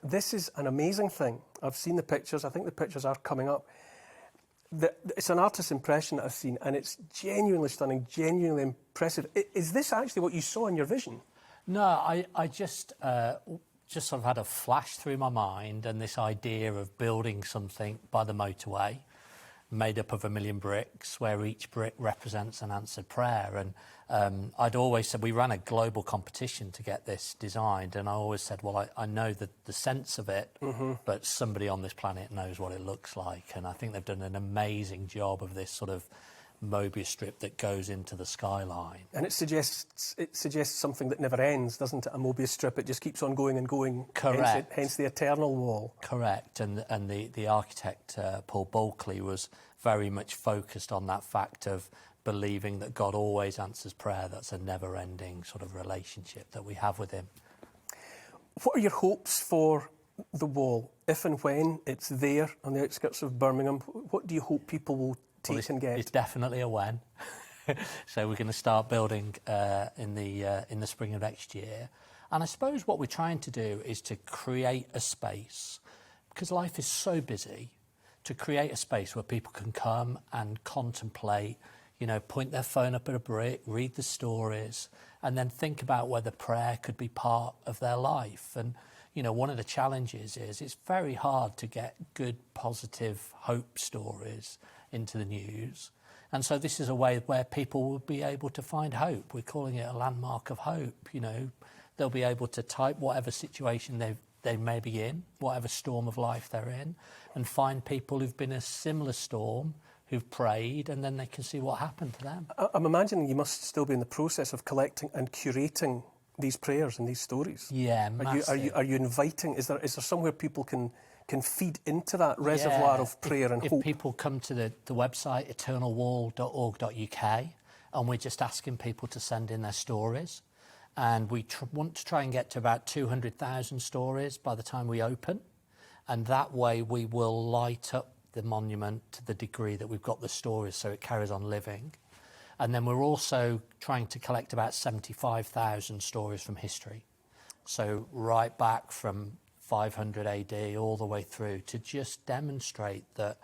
This is an amazing thing. I've seen the pictures. I think the pictures are coming up. It's an artist's impression that I've seen, and it's genuinely stunning, genuinely impressive. Is this actually what you saw in your vision? No, I just sort of had a flash through my mind, and this idea of building something by the motorway made up of 1 million bricks, where each brick represents an answered prayer. And I'd always said, we ran a global competition to get this designed, and I always said, well, I know the sense of it, but somebody on this planet knows what it looks like. And I think they've done an amazing job of this sort of Mobius strip that goes into the skyline. And it suggests something that never ends, doesn't it? A Mobius strip, it just keeps on going and going. Correct. Hence the eternal wall. Correct. And the architect, Paul Bulkley, was very much focused on that fact of believing that God always answers prayer. That's a never-ending sort of relationship that we have with him. What are your hopes for the wall? If and when it's there on the outskirts of Birmingham, what do you hope people will take and get? It's definitely a when. So we're going to start building in the spring of next year. And I suppose what we're trying to do is to create a space, because life is so busy, to create a space where people can come and contemplate, you know, point their phone up at a brick, read the stories, and then think about whether prayer could be part of their life. And, you know, one of the challenges is it's very hard to get good, positive hope stories into the news. And so this is a way where people will be able to find hope. We're calling it a landmark of hope. You know, they'll be able to type whatever situation they may be in, whatever storm of life they're in, and find people who've been in a similar storm, who've prayed, and then they can see what happened to them. I'm imagining you must still be in the process of collecting and curating these prayers and these stories. Yeah, massive. Are you inviting? Is there somewhere people can feed into that reservoir of prayer and hope? If people come to the website eternalwall.org.uk, and we're just asking people to send in their stories, and we want to try and get to about 200,000 stories by the time we open, and that way we will light up the monument to the degree that we've got the stories, so it carries on living. And then we're also trying to collect about 75,000 stories from history, so right back from 500 AD all the way through, to just demonstrate that,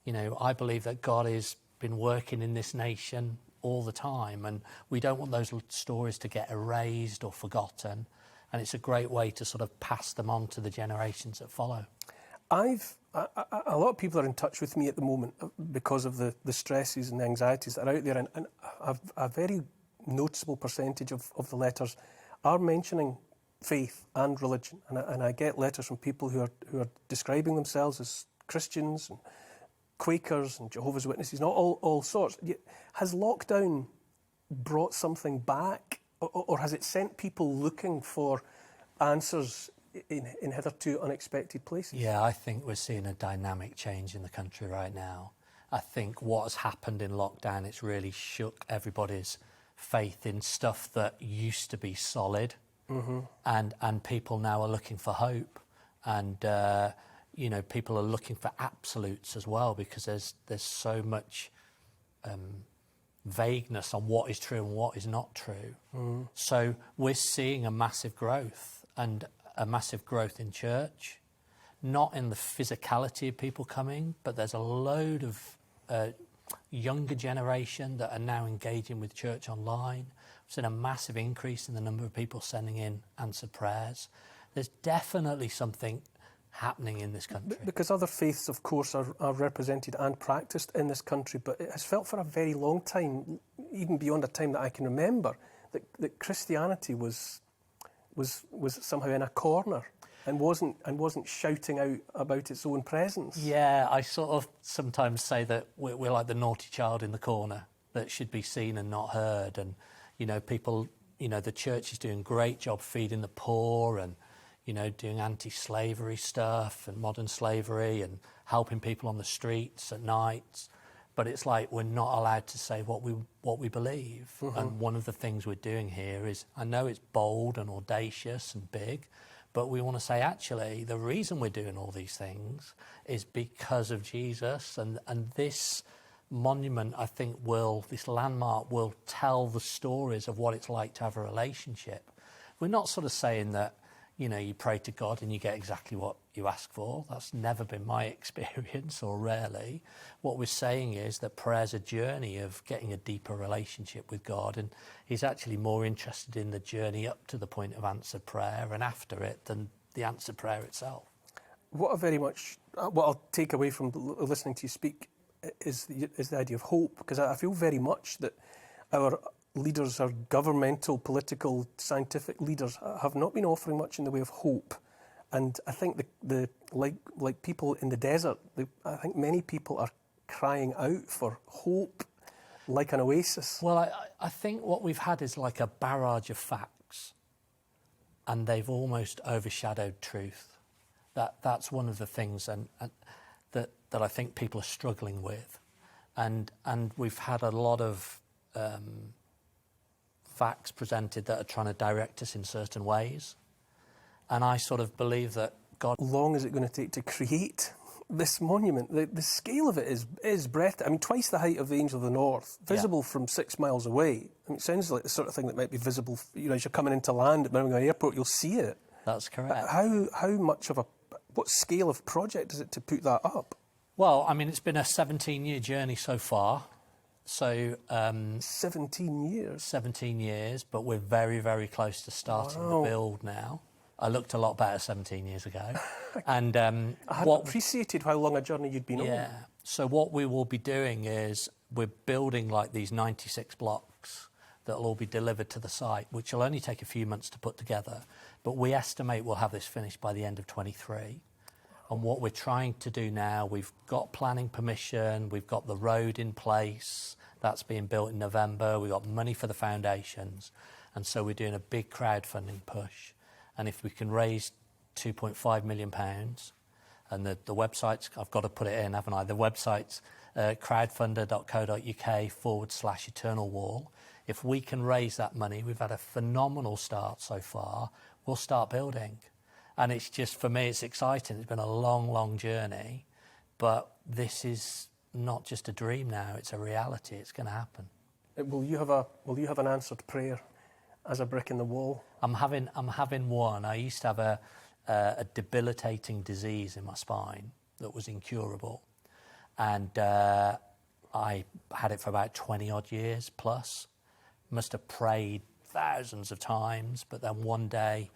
you know, I believe that God has been working in this nation all the time, and we don't want those stories to get erased or forgotten, and it's a great way to sort of pass them on to the generations that follow. A lot of people are in touch with me at the moment because of the stresses and the anxieties that are out there, and a very noticeable percentage of the letters are mentioning faith and religion, and I get letters from people who are describing themselves as Christians and Quakers and Jehovah's Witnesses and all sorts. Has lockdown brought something back, or has it sent people looking for answers in hitherto unexpected places? Yeah, I think we're seeing a dynamic change in the country right now. I think what has happened in lockdown, it's really shook everybody's faith in stuff that used to be solid. Mm-hmm. And people now are looking for hope, and you know, people are looking for absolutes as well, because there's so much vagueness on what is true and what is not true. Mm-hmm. So we're seeing a massive growth, and a massive growth in church, not in the physicality of people coming, but there's a load of younger generation that are now engaging with church online. We've seen a massive increase in the number of people sending in answered prayers. There's definitely something happening in this country. Because other faiths, of course, are represented and practiced in this country, but it has felt for a very long time, even beyond a time that I can remember, that Christianity was somehow in a corner and wasn't shouting out about its own presence. Yeah, I sort of sometimes say that we're like the naughty child in the corner that should be seen and not heard. And, you know, people, you know, the church is doing a great job feeding the poor and, you know, doing anti-slavery stuff and modern slavery and helping people on the streets at night. But it's like we're not allowed to say what we believe. Mm-hmm. And one of the things we're doing here is, I know it's bold and audacious and big, but we want to say, actually, the reason we're doing all these things is because of Jesus. And this monument, I think, this landmark will tell the stories of what it's like to have a relationship. We're not sort of saying that, you pray to God and you get exactly what you ask for. That's never been my experience, or rarely. What we're saying is that prayer's a journey of getting a deeper relationship with God, and he's actually more interested in the journey up to the point of answered prayer and after it than the answered prayer itself. What I'll take away from listening to you speak is the idea of hope, because I feel very much that our leaders, our governmental, political, scientific leaders have not been offering much in the way of hope. And I think like people in the desert, I think many people are crying out for hope, like an oasis. Well, I think what we've had is like a barrage of facts, and they've almost overshadowed truth. That's one of the things that I think people are struggling with. And we've had a lot of facts presented that are trying to direct us in certain ways. And I sort of believe that God... How long is it going to take to create this monument? The scale of it is breathtaking. I mean, twice the height of the Angel of the North, visible from 6 miles away. I mean, it sounds like the sort of thing that might be visible, as you're coming into land at Birmingham Airport, you'll see it. That's correct. How much of what scale of project is it to put that up? Well, I mean, it's been a 17-year journey so far. So 17 years? 17 years, but we're very, very close to starting the build now. I looked a lot better 17 years ago. And I hadn't appreciated how long a journey you'd been on. Yeah. So what we will be doing is we're building like these 96 blocks that will all be delivered to the site, which will only take a few months to put together. But we estimate we'll have this finished by the end of 23. And what we're trying to do now, we've got planning permission, we've got the road in place, that's being built in November, we've got money for the foundations, and so we're doing a big crowdfunding push. And if we can raise £2.5 million, and the website's, I've got to put it in, haven't I? The website's crowdfunder.co.uk/eternal wall. If we can raise that money, we've had a phenomenal start so far, we'll start building. And it's just, for me, it's exciting. It's been a long, long journey, but this is not just a dream now, it's a reality. It's going to happen. Will you have an answered prayer as a brick in the wall? I'm having one. I used to have a debilitating disease in my spine that was incurable. And I had it for about 20 odd years plus. Must have prayed thousands of times, but then one day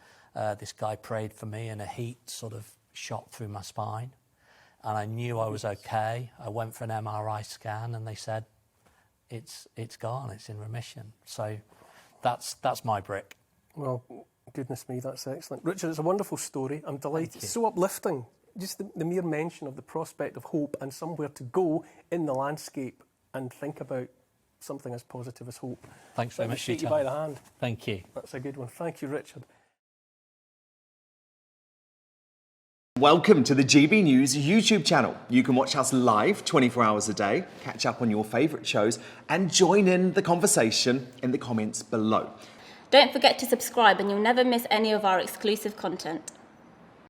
this guy prayed for me and a heat sort of shot through my spine. And I knew I was okay. I went for an MRI scan and they said, it's gone, it's in remission. So that's my brick. Well, goodness me, that's excellent. Richard, it's a wonderful story. I'm delighted. It's so uplifting. Just the mere mention of the prospect of hope and somewhere to go in the landscape and think about something as positive as hope. Thanks very much. Shake you by the hand. Thank you. That's a good one. Thank you, Richard. Welcome to the GB News YouTube channel. You can watch us live 24 hours a day, catch up on your favourite shows and join in the conversation in the comments below. Don't forget to subscribe and you'll never miss any of our exclusive content.